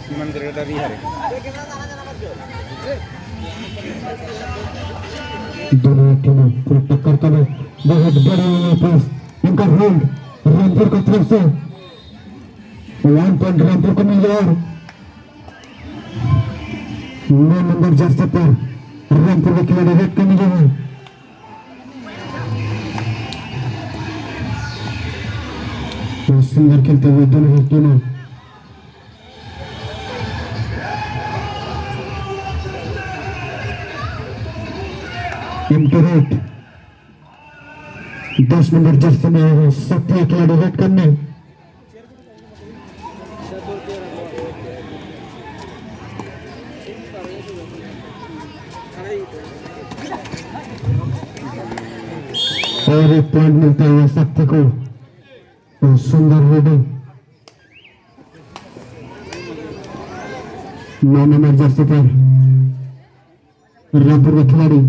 Cuman dari hari. दोनों टीमों को टक्कर का बहुत बड़ी पास इनका होल्ड रामपुर की तरफ से 1 पॉइंट रामपुर को मिल गया और 9 नंबर जर्सी पर रामपुर के खिलाड़ी रेड करने गए हैं। तो सुंदर खेलते हुए दोनों ही टीमों इंटरनेट 10 नंबर जर्सी में आए हैं सक्रिय खिलाड़ी रेड करने। और 1 पॉइंट मिलता है शक्ति को। तो सुंदर रेडिंग 9 नंबर जर्सी पर रामपुर के खिलाड़ी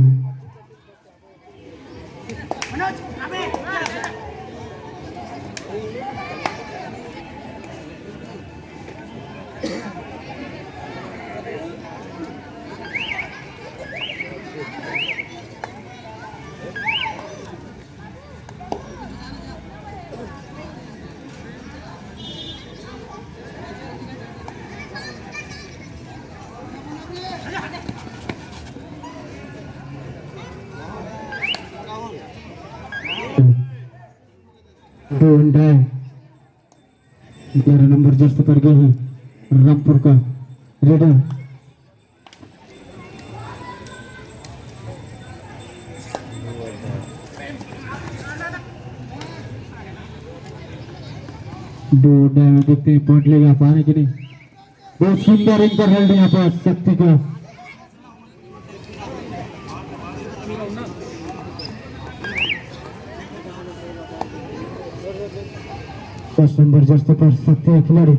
दो अंडे 11 नंबर जर्सी पर गए हैं रामपुर का रेडर। दो अंडे में देखते हैं पॉइंट लेगा पाने के लिए। बहुत सुंदर इनका हेल्ड यहाँ पर शक्ति का। नंबर जर्सी पर शक्ति है खिलाड़ी।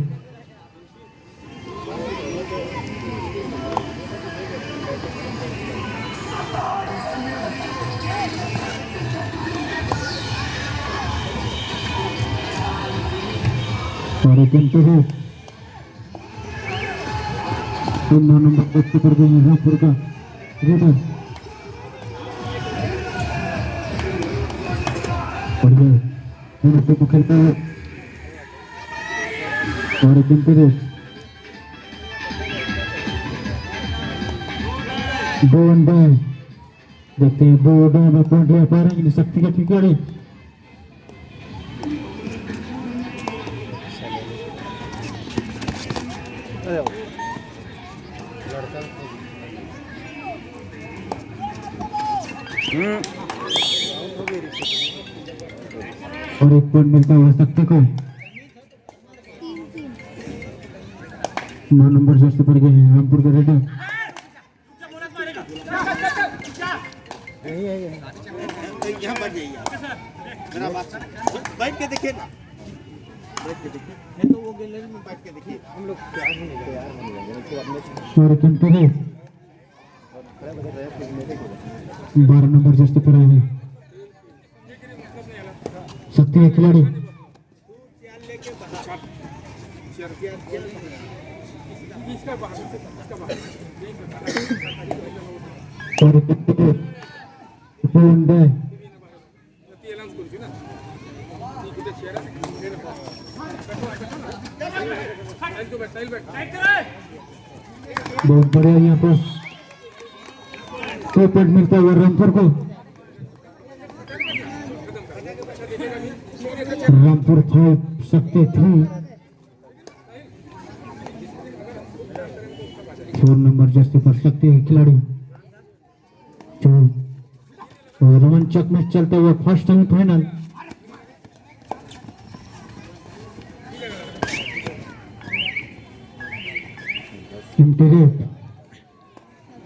और एक इंटरव्यू 9 नंबर जर्सी पर गई रामपुर का रेडर। और खेलते हुए और एक इंटरव्यू 2 अंडे देखते हैं 2 अंडे में पॉइंट ले पा रहे हैं शक्ति का खिलाड़ी। और 1 पॉइंट मिलता हुआ शक्ति को। 9 नंबर जर्सी पर गए हैं रामपुर के रेडर। बैठ के देखिए ना, बैठ के देखिए तो वो गैलरी में बैठ के देखिए। हम लोग तैयार नहीं होते यार, और कंपनी 12 नंबर जर्सी पर आए हैं शक्ति के खिलाड़ी। और बहुत बढ़िया यहाँ पर 2 पॉइंट मिलता हुआ रामपुर को। रामपुर 5 शक्ति 3। 4 नंबर जर्सी पर शक्ति के खिलाड़ी जो रोमांचक में चलते हुए first time final. Integrate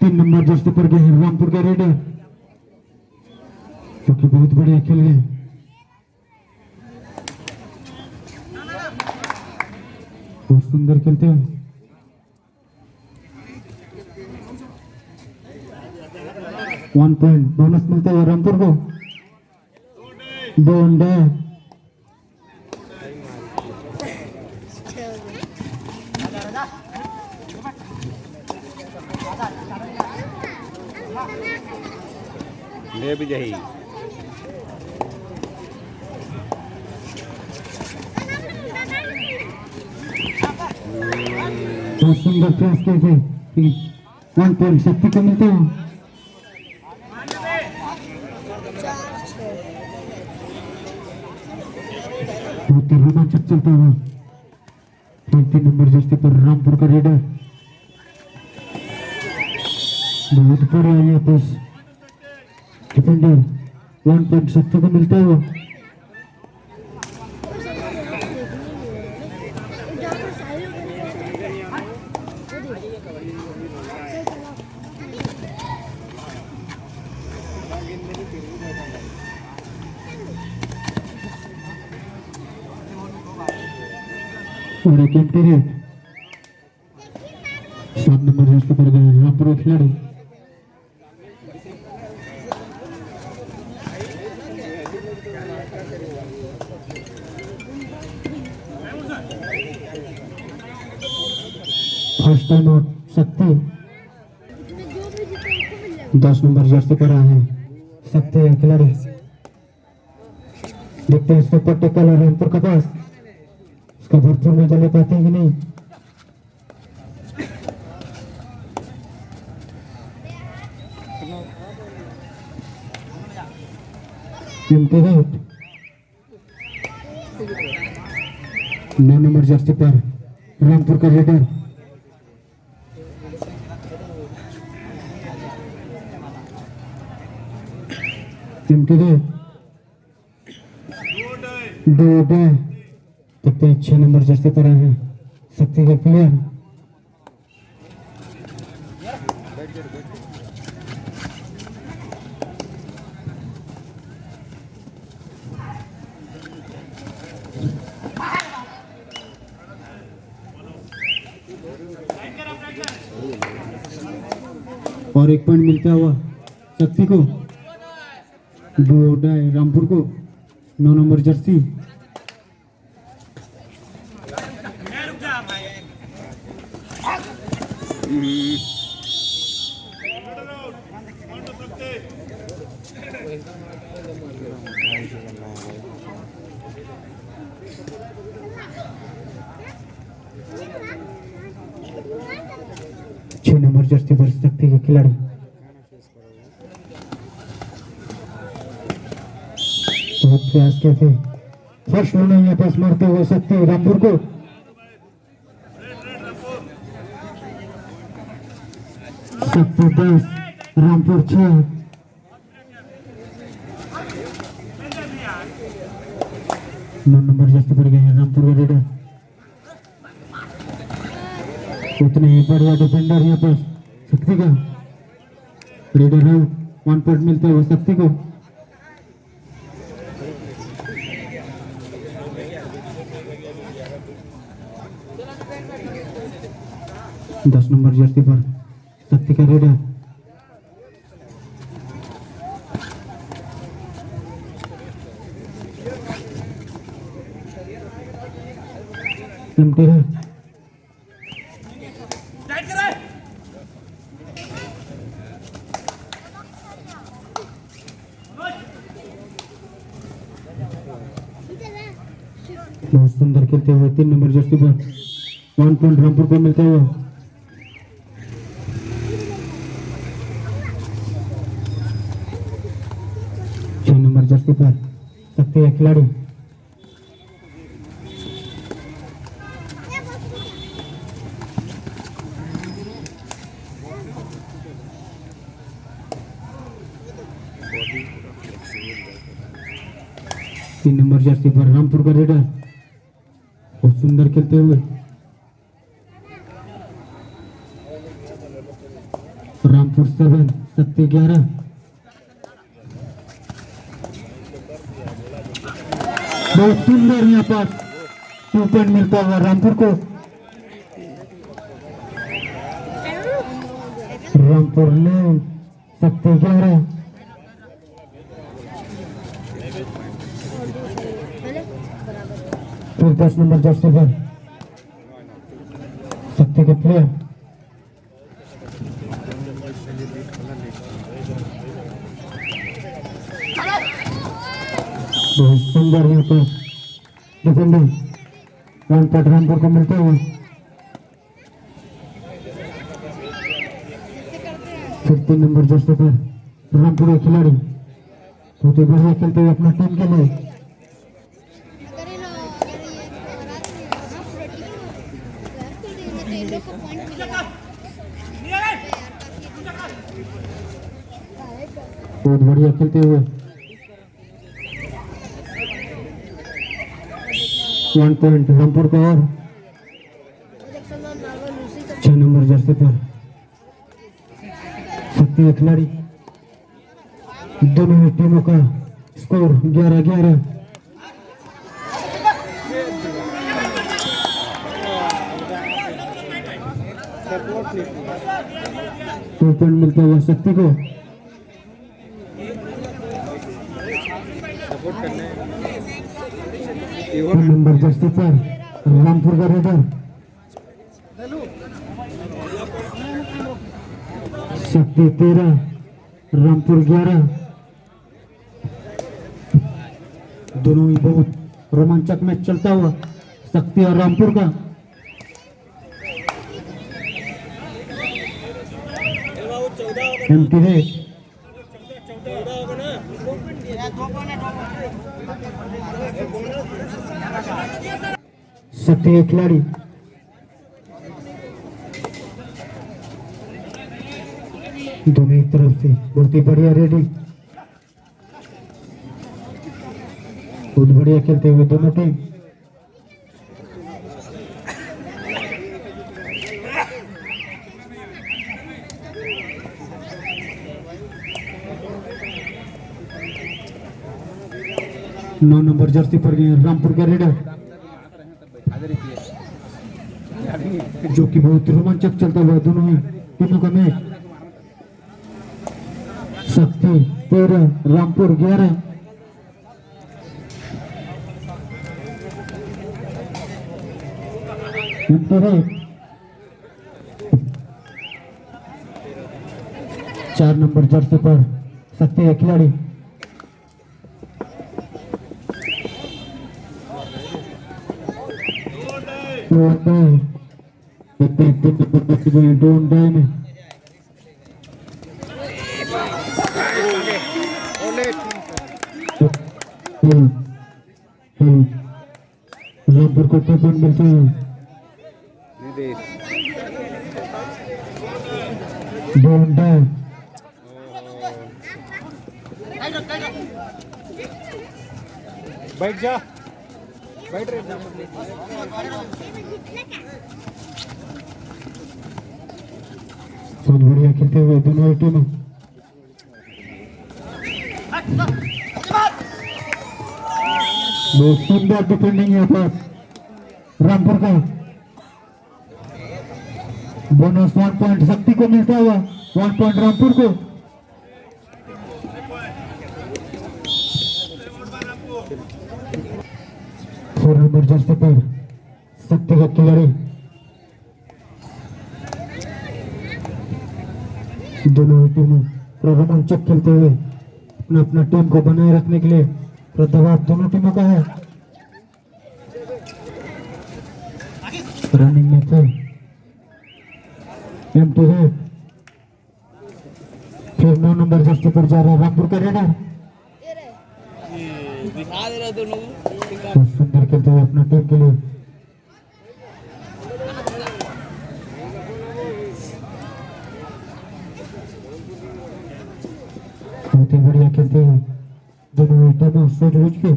3 number jersey पर गए हैं रामपुर के रेडर जो कि बहुत बढ़िया खेल गए। बहुत सुंदर खेलते हैं। वन पॉइंट बोनस मिलता है रामपुर को। 2 अंडे ले भी जाही 1 पॉइंट शक्ति को मिलता है। बहुत ही रोमांचक चलता हुआ 3 नंबर जर्सी पर रामपुर का रेडर बहुत बढ़िया ये पास डिफेंडर 1 पॉइंट शक्ति को मिलता हुआ और एक एम्प्टी रेट 7 नंबर जर्सी पर गए रामपुर के खिलाड़ी फर्स्ट टाइम आउट शक्ति 10 नंबर जर्सी पर आए हैं शक्ति है खिलाड़ी देखते हैं सुपर टेकल और रामपुर का पास उसका भरपूर में चले पाते हैं कि नहीं एम्प्टी रेट 9 नंबर जर्सी पर रामपुर का रेडर एम्प्टी रेट 2 देखते हैं 6 नंबर जर्सी पर आए हैं शक्ति के प्लेयर और 1 पॉइंट मिलता हुआ शक्ति को 2 रामपुर को 9 नंबर जर्सी नंबर जर्सी पर शक्ति के खिलाड़ी बहुत प्रयास किए थे फर्स्ट होने यहाँ पास मारते हुए शक्ति रामपुर को शक्ति 10 रामपुर 6 9 नंबर जर्सी पर गए हैं रामपुर का रेडर उतने ही बढ़िया डिफेंडर यहाँ पर शक्ति का रेडर है 1 पॉइंट मिलता है शक्ति को दस नंबर जर्सी पर शक्ति का रेडर एम्प्टी है 3 नंबर जर्सी पर 1 पॉइंट रामपुर को मिलता हुआ नंबर जर्सी पर शक्ति है खिलाड़ी तीन नंबर जर्सी पर रामपुर का रेडर बहुत सुंदर खेलते हुए रामपुर 7 शक्ति 11 बहुत सुंदर यहाँ पर 2 पॉइंट मिलता हुआ रामपुर को रामपुर ने शक्ति 11 फिर 10 नंबर जर्सी पर शक्ति के प्लेयर बहुत सुंदर यहाँ पर डिफेंडिंग 1 पॉइंट रामपुर को मिलते हुए। फिर 3 नंबर जर्सी पर रामपुर के खिलाड़ी बहुत ही बढ़िया खेलते हुए अपना टीम के लिए। बहुत बढ़िया खेलते हुए 1 पॉइंट रामपुर का और 6 नंबर जर्सी पर शक्ति खिलाड़ी। दोनों ही टीमों का स्कोर 11-11। दो पॉइंट मिलते हुए शक्ति को। नंबर जर्सी पर रामपुर का रेडर शक्ति 13 रामपुर 11। दोनों ही बहुत रोमांचक मैच चलता हुआ शक्ति और रामपुर का। एमटी है शक्ति के खिलाड़ी दोनों एक तरफ से बहुत ही बढ़िया रेडी, बहुत बढ़िया खेलते हुए दोनों टीम। नौ नंबर जर्सी पर रामपुर का रेडर जो कि बहुत रोमांचक चलता हुआ दोनों ही टीमों का मैच। शक्ति 13 रामपुर 11। चार नंबर जर्सी पर शक्ति है खिलाड़ी। डोंट डाई में रामपुर को 2 पॉइंट मिलते हैं। डोंट डाई बैठ जा, बैठ रहे बहुत बढ़िया खेलते हुए दोनों ही टीमें। बहुत सुंदर डिफेंडिंग यहाँ पर रामपुर का। बोनस 1 पॉइंट शक्ति को मिलता हुआ, 1 पॉइंट रामपुर को। फोर नंबर जर्सी पर शक्ति का खिलाड़ी। दोनों ही टीमें रोमांचक खेलते हुए अपना अपना टीम को बनाए रखने के लिए दबाव दोनों टीमों का है। रनिंग में थे एमटी है। फिर 9 नंबर जर्सी पर जा रहा है रामपुर का रेडर। दिखा दे रहे दोनों बहुत सुंदर खेलते हुए अपना टीम के लिए। बहुत ही बढ़िया खेलते हुए दोनों टीमों सोच बूझ के।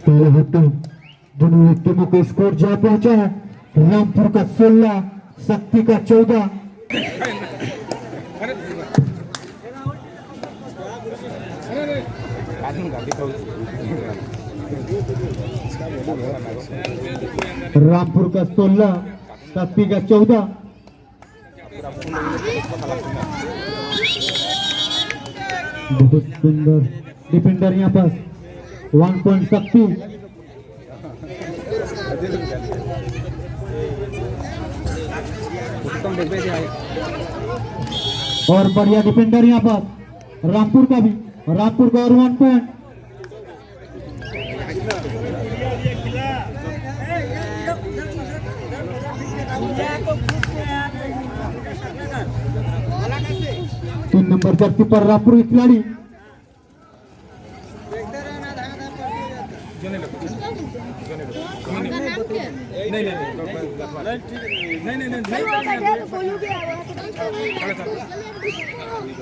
पहले हफ्ते दोनों टीमों को स्कोर जा पहुंचा है। रामपुर का 16 शक्ति का 14। रामपुर का 16 शक्ति का 14। बहुत सुंदर डिफेंडर यहाँ पर 1 पॉइंट शक्ति। और बढ़िया डिफेंडर यहाँ पर रामपुर का भी, रामपुर का और 1 पॉइंट। तीन नंबर जर्सी पर रामपुर के खिलाड़ी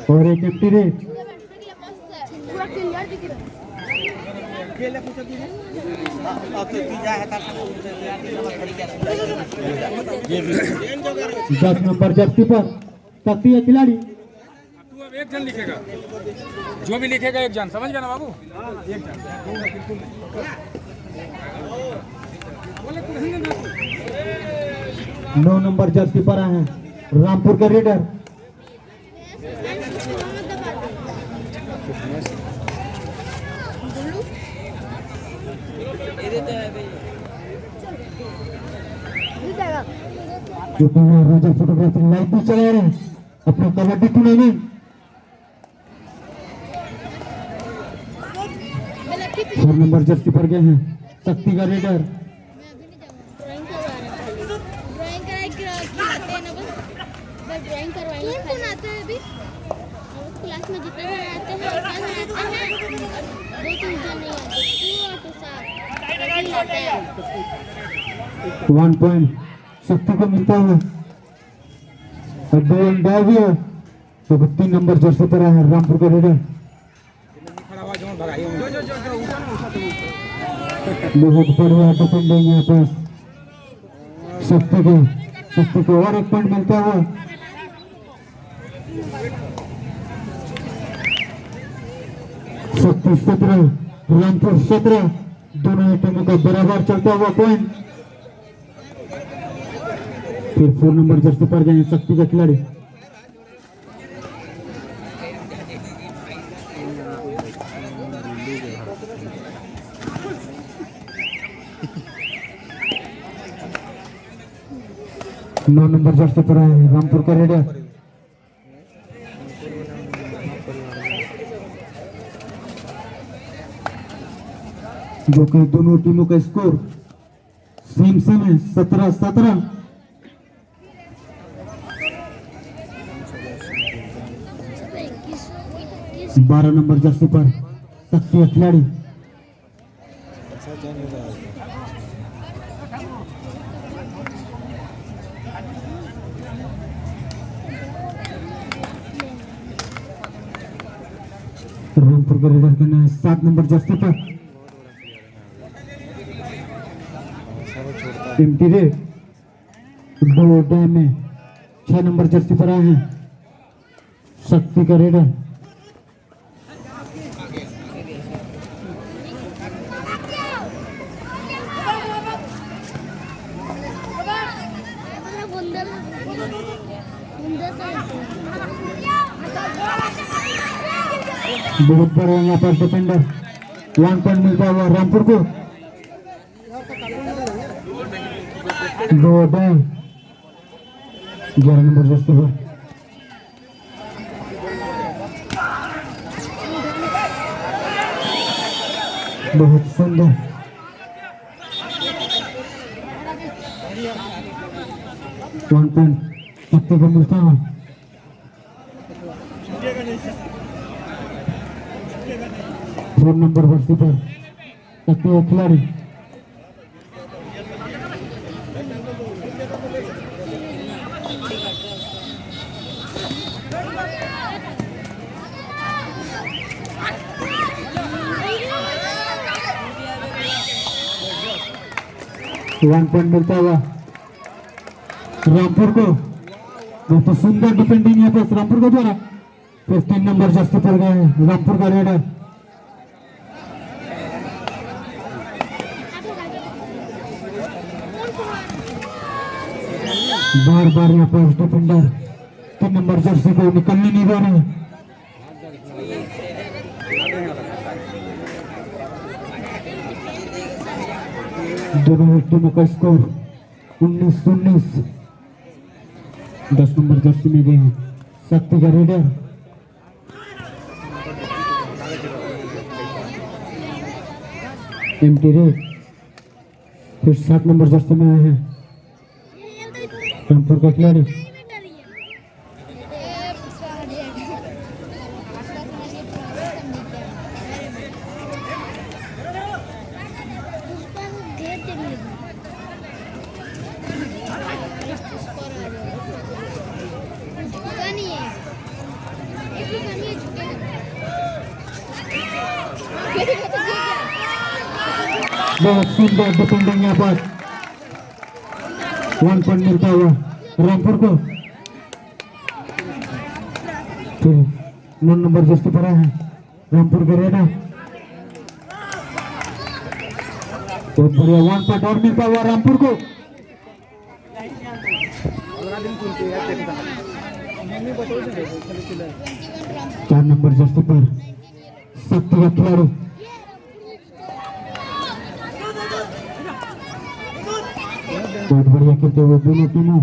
और एक एम्प्टी रेट। दस नंबर जर्सी पर शक्ति है खिलाड़ी। तू अब एक जन लिखेगा, जो भी लिखेगा एक जन, समझ गया ना बाबू? एक जन। 9 नंबर जर्सी पर आए हैं रामपुर के रेडर। जो राजा फोटोग्राफी लाइव भी चला रहे हैं अपने कबड्डी टूर्नामेंट। 4 नंबर जर्सी पर गए हैं शक्ति का रेडर। ड्राइंग करवाएंगे। कौन आता है अभी? क्लास में जितने जन आते हैं और दो तीन जन नहीं आते, तू और तू साथ 1 पॉइंट शक्ति को मिलता है। भी है तो 3 नंबर जर्सी पर है रामपुर का रेडर। बहुत बढ़िया डिफेंडिंग यहाँ पर शक्ति को और 1 पॉइंट मिलता है। शक्ति 17 रामपुर 17, दोनों टीमों का बराबर चलता हुआ पॉइंट। फिर 4 नंबर जर्सी पर गए शक्ति का खिलाड़ी। नौ नंबर जर्सी पर है रामपुर का रेडर। जो कि दोनों टीमों का स्कोर सेम है 17-17। बारह नंबर जर्सी पर शक्ति का खिलाड़ी। रामपुर के रेडर के नाम 7 नंबर जर्सी पर एम्प्टी रेट। 2 डैम में 6 नंबर जर्सी पर आए हैं शक्ति का रेडर। बहुत बड़े यहाँ पर डिफेंडर 1 पॉइंट मिलता हुआ रामपुर को। 2 डैम 11 नंबर जर्सी पर बहुत सुंदर। वन पॉइंट शक्ति को मिलता है। फोर नंबर जर्सी पर शक्ति का खिलाड़ी। वन पॉइंट मिलता हुआ रामपुर को। बहुत सुंदर डिफेंडिंग यहाँ पर रामपुर के द्वारा। 15 नंबर जर्सी पर गए रामपुर का रेडर। बार यहाँ पर डिफेंडर 3 नंबर जर्सी को निकलने नहीं दे रहे। दोनों टीमों का स्कोर 19-19। 10 नंबर जर्सी में गए हैं शक्ति का रेडर एमटी रेड फिर 7 नंबर जर्सी में आए हैं रामपुर का खिलाड़ी बहुत सुंदर डिफेंडिंग यहाँ पर 1 पॉइंट मिलता हुआ रामपुर को। फिर 9 नंबर जर्सी पर आए हैं रामपुर के रेडर बहुत बढ़िया 1 पॉइंट और मिलता हुआ रामपुर को। 4 नंबर जर्सी पर शक्ति का खिलाड़ी बहुत बढ़िया खेलते हुए दोनों टीमों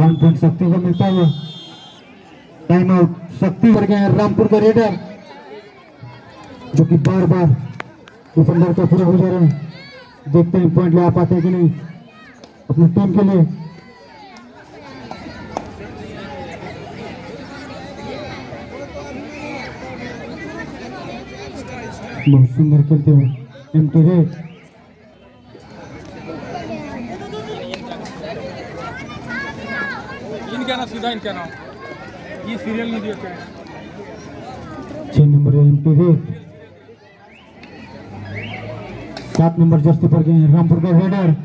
1 पॉइंट शक्ति को मिलता हुआ। टाइम आउट शक्ति कर गए हैं रामपुर का रेडर जो कि बार बार डिफेंडर का पूरा हो जा रहे हैं। देखते हैं पॉइंट ले आ पाते हैं कि नहीं अपनी टीम के लिए। बहुत सुंदर खेलते हुए एमटी रेड इनका ना सीधा इनका नाम ये सीरियल नहीं देखते हैं 6 नंबर एमटी रेड 7 नंबर जर्सी पर गए हैं रामपुर का रेडर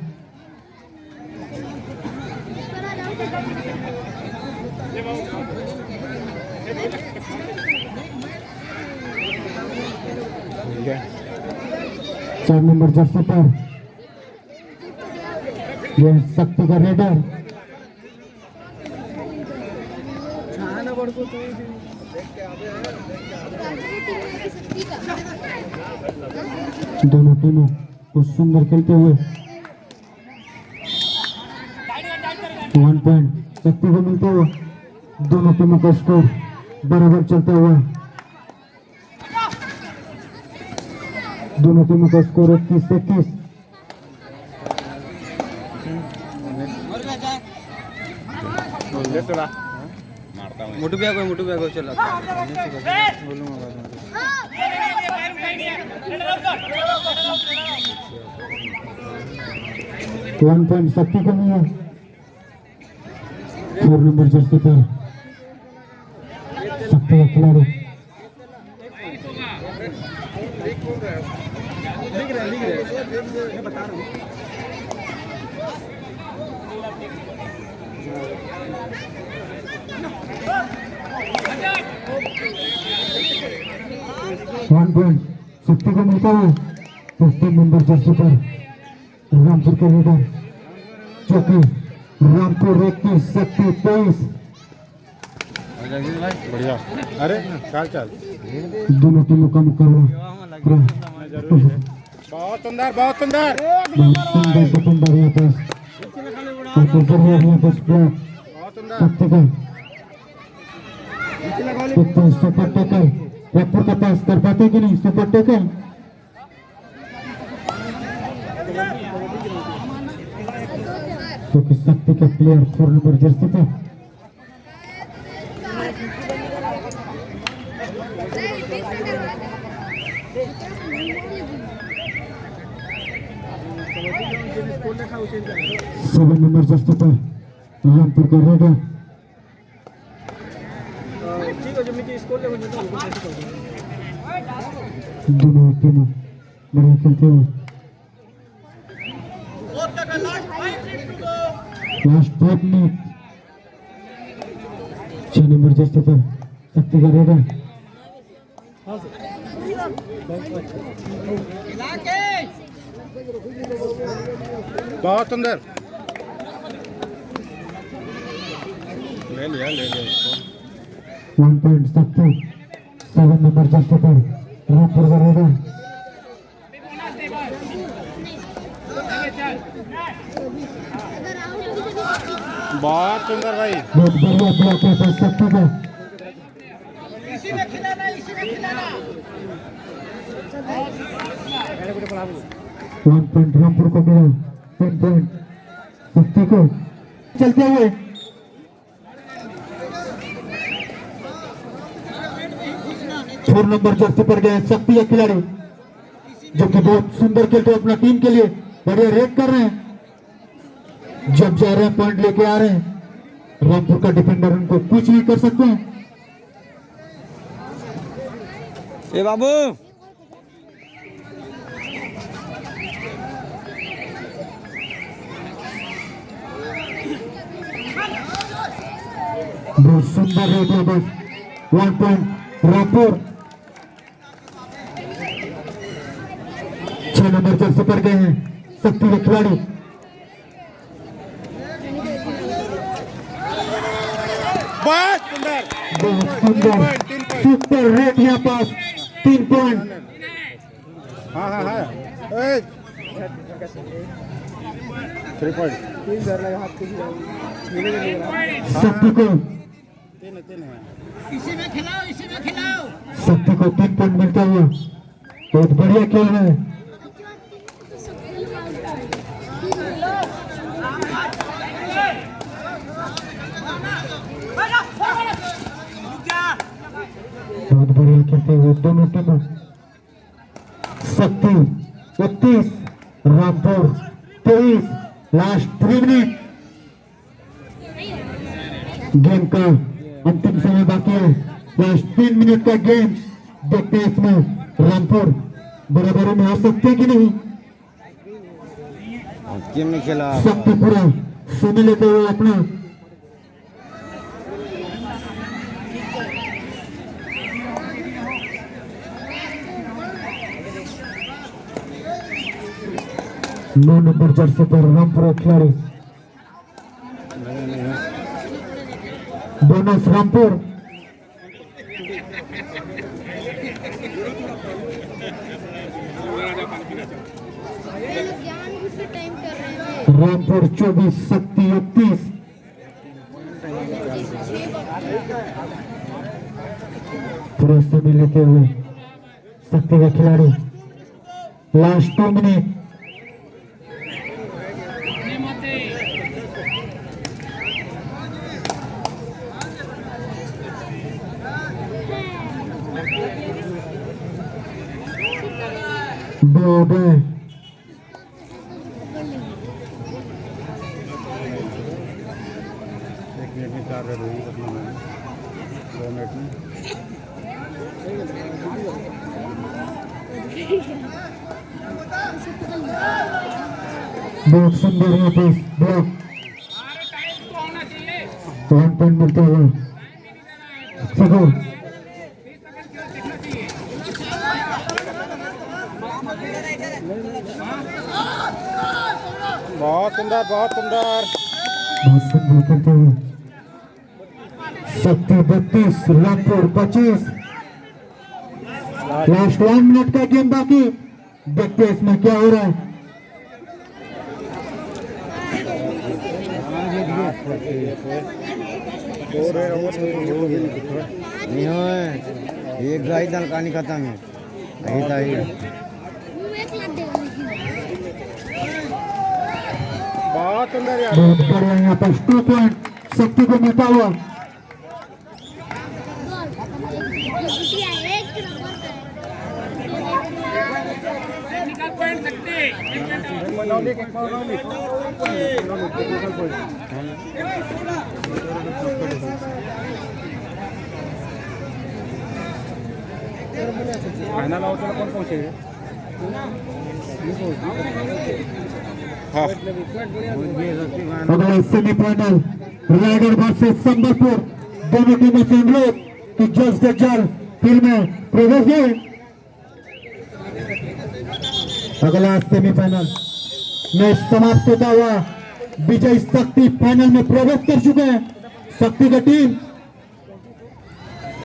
चार नंबर जर्सी पर यह शक्ति का रेडर दोनों टीमों को सुंदर खेलते हुए 1 पॉइंट शक्ति को मिलते हुए दोनों टीमों का स्कोर बराबर चलता हुआ। दोनों टीमों का स्कोर 21 से 21। मोटू भैया को चला 1 पॉइंट शक्ति को मिला 4 नंबर जर्सी पर शक्ति का खिलाड़ी बता रहा हूँ 1 पॉइंट शक्ति को मिलता है 15 नंबर जर्सी पर रामपुर के रेडर जो कि रामपुर 21 शक्ति 23। बढ़िया अरे चाल चाल दोनों टीमों का मुकाबला बहुत अंदर बहुत अंदर सुंदर डिफेंडर यहाँ पर और दूसरी यहाँ पर शक्ति का सुपर टेकर रामपुर का पास कर पाते कि नहीं सुपर टेकर क्योंकि शक्ति का प्लेयर 4 नंबर जर्सी पे सेवन नंबर जर्सी पे रामपुर का रेडर दोनों टीमें बढ़िया खेलते हुए लास्ट 5 मिनट 6 नंबर जर्सी पर शक्ति का रेडर बहुत अंदर ले लिया इसको 1 पॉइंट शक्ति 7 नंबर जर्सी पर रामपुर का रेडर बहुत सुंदर भाई। बहुत बढ़िया ब्लॉक है पर शक्ति का। वन पॉइंट रामपुर को मिला, 10 पॉइंट शक्ति को। चलते हुए फोर नंबर जर्सी पर गए शक्ति के खिलाड़ी जो कि बहुत सुंदर खेलते हैं अपना टीम के लिए, बढ़िया रेड कर रहे हैं। जब जा रहे हैं पॉइंट लेके आ रहे हैं। रामपुर का डिफेंडर उनको कुछ नहीं कर सकते हैं। ए बाबू बहुत सुंदर रेड है बस। 1 पॉइंट रामपुर। 6 नंबर जर्सी पर गए हैं शक्ति के खिलाड़ी। बहुत सुंदर। बहुत सुंदर सुपर रेड यहाँ पास 3 पॉइंट। हाँ हाँ हाँ 3 पॉइंट। शक्ति को तीन है। शक्ति को 3 पॉइंट मिलता हुआ। बहुत बढ़िया खेल है। बहुत बढ़िया खेलते हुए दोनों टीमों। शक्ति 31 रामपुर 23। लास्ट 3 मिनट गेम का अंतिम समय बाकी है। लास्ट 3 मिनट का गेम। देखते हैं इसमें रामपुर बराबरी में आ सकते हैं कि नहीं। गेम में खेला शक्ति पूरा समय लेते हुए अपना नौ नंबर जर्सी पर रामपुर खिलाड़ी बोनस रामपुर। टाइम कर रहे हैं। रामपुर 24 शक्ति 31। पूरा समय लेते हुए शक्ति के खिलाड़ी। Last 2 minute. बोर्ड है। बहुत सुंदर यहाँ पे ब्लॉक। 1 पॉइंट मिलते हुए सगोर। बहुत सुंदर बहुत सुंदर। बहुत सुंदर खेलते हुए शक्ति 32 रामपुर 25। लास्ट 1 मिनट का गेम बाकी। देखते हैं इसमें क्या हो रहा है। नहीं हो एक गाय दाल कहानी खत्म है। कहीं था ही बहुत सुंदर यार। बहुत बढ़िया यहाँ पर 2 पॉइंट शक्ति को मिलता हुआ। फाइनल आउट कौन पहुंचे? अगला सेमीफाइनल रायगढ़ वर्सेस संबलपुर। दोनों टीमों से अनुरोध कि जल्द से जल्द फील्ड में प्रवेश दें। अगला सेमीफाइनल मैच समाप्त होता हुआ विजय शक्ति फाइनल में प्रवेश कर चुके हैं। शक्ति की टीम